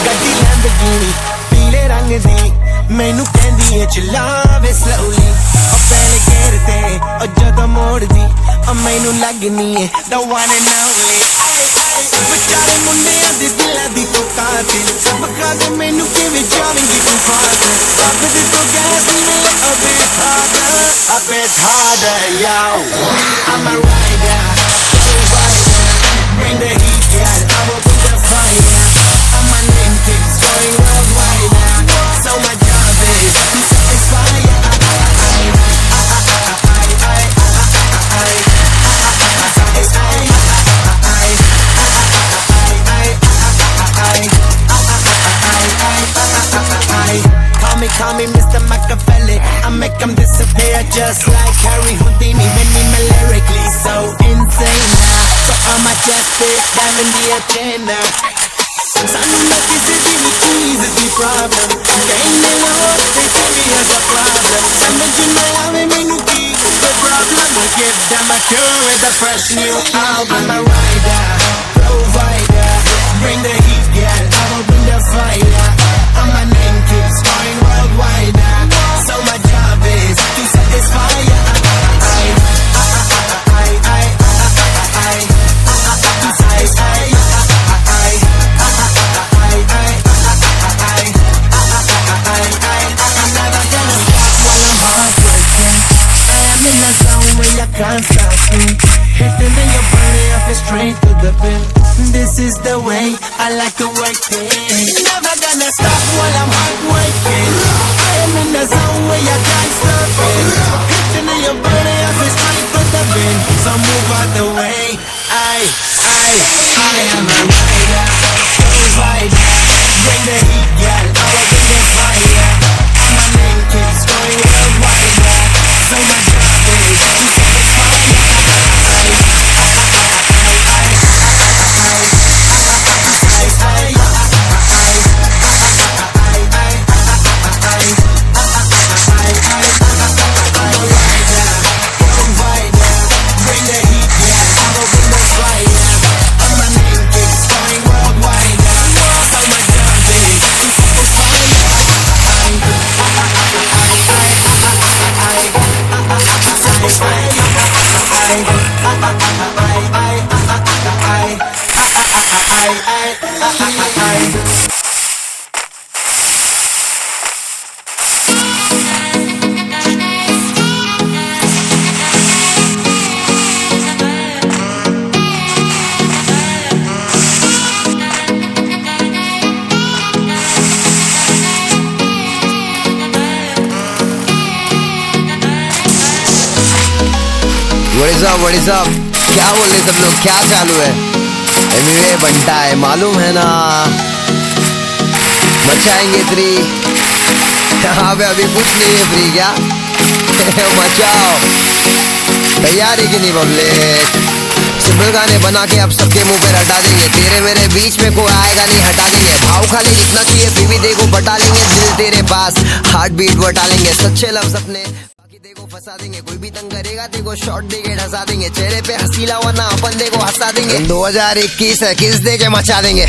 ਗੱਡੀ ਲੈਂਬਰਗਿਨੀ ਪੀਲੇ ਰੰਗ ਦੀ ਮੈਨੂੰ ਕਹਿੰਦੀ ਏ ਚਲਾਵੇ slowly ਉਹ ਪਹਿਲੇ ਗੇਰ ਤੇ ਉਹ ਜਦੋਂ ਮੋੜਦੀ ਉਹ ਮੈਨੂੰ ਲੱਗਨੀ ਏ the one and only ਵਿਚਾਰੇ ਮੁੰਡਿਆਂ ਦੇ ਦਿਲਾਂ ਦੀ ਤੂੰ ਕਾਤਿਲ ਬਖਾ ਦੇ ਮੈਨੂੰ ਕਿਵੇਂ ਜਾਵੇਂਗੀ ਤੂੰ ਫਾਦਰ ਰੱਬ ਦੀ ਤੂੰ ਗੈਸ ਨਹੀਂ a bit harder yo I'm a rider bring the heat yeah I will bring the fire and my name keeps going worldwide now so my job is to satisfy Call me Mr. Machiavelli I make them disappear just like Harry Houdini when me lyrically so insane now so I'ma just put down in the agenda ਸਾਨੂੰ ਨਾ ਕਿਸੇ ਦੀ ਵੀ ਚੀਜ਼ ਦੀ problem ਕਹਿੰਦੇ ਲੋਕ they see me as a problem ਸਮਝ ਨਾ ਆਵੇ ਮੈਨੂੰ ਕੀ the problem I give them a cure with a fresh new album I'm a rider, provider bring the heat, yeah, I will bring the fire and my name keeps going worldwide so my job is to satisfy can't stop me hitting and you're burning off it straight to the pin this is the way I like to work it never gonna stop while I'm hard working I am in the zone where you can't stop it hitting and you're burning off it straight to the pin so move out the way I am a rider provider bring the heat yeah I will bring the fire and my name keeps going worldwide so my job is to satisfy What is up? क्या बोल रहे सब लोग क्या चालू है एमिवे बनता है मालूम है ना मचाएंगे फ्री यहाँ पे अभी कुछ नहीं है फ्री क्या मचाओ तैयार है कि नहीं पब्लिक सिंपल गाने बना के अब सबके मुंह पे हटा देंगे तेरे मेरे बीच में कोई आएगा नहीं हटा देंगे भाव खाली जितना चाहिए फिर भी देखो बटा लेंगे दिल तेरे पास हार्ट बीट बटा लेंगे सच्चे लफ्ज अपने देखो फंसा देंगे कोई भी तंग करेगा देखो शॉट देके ढसा देंगे चेहरे पे हंसी लावा ना अपन देखो हंसा देंगे 2021 है किस दे के मचा देंगे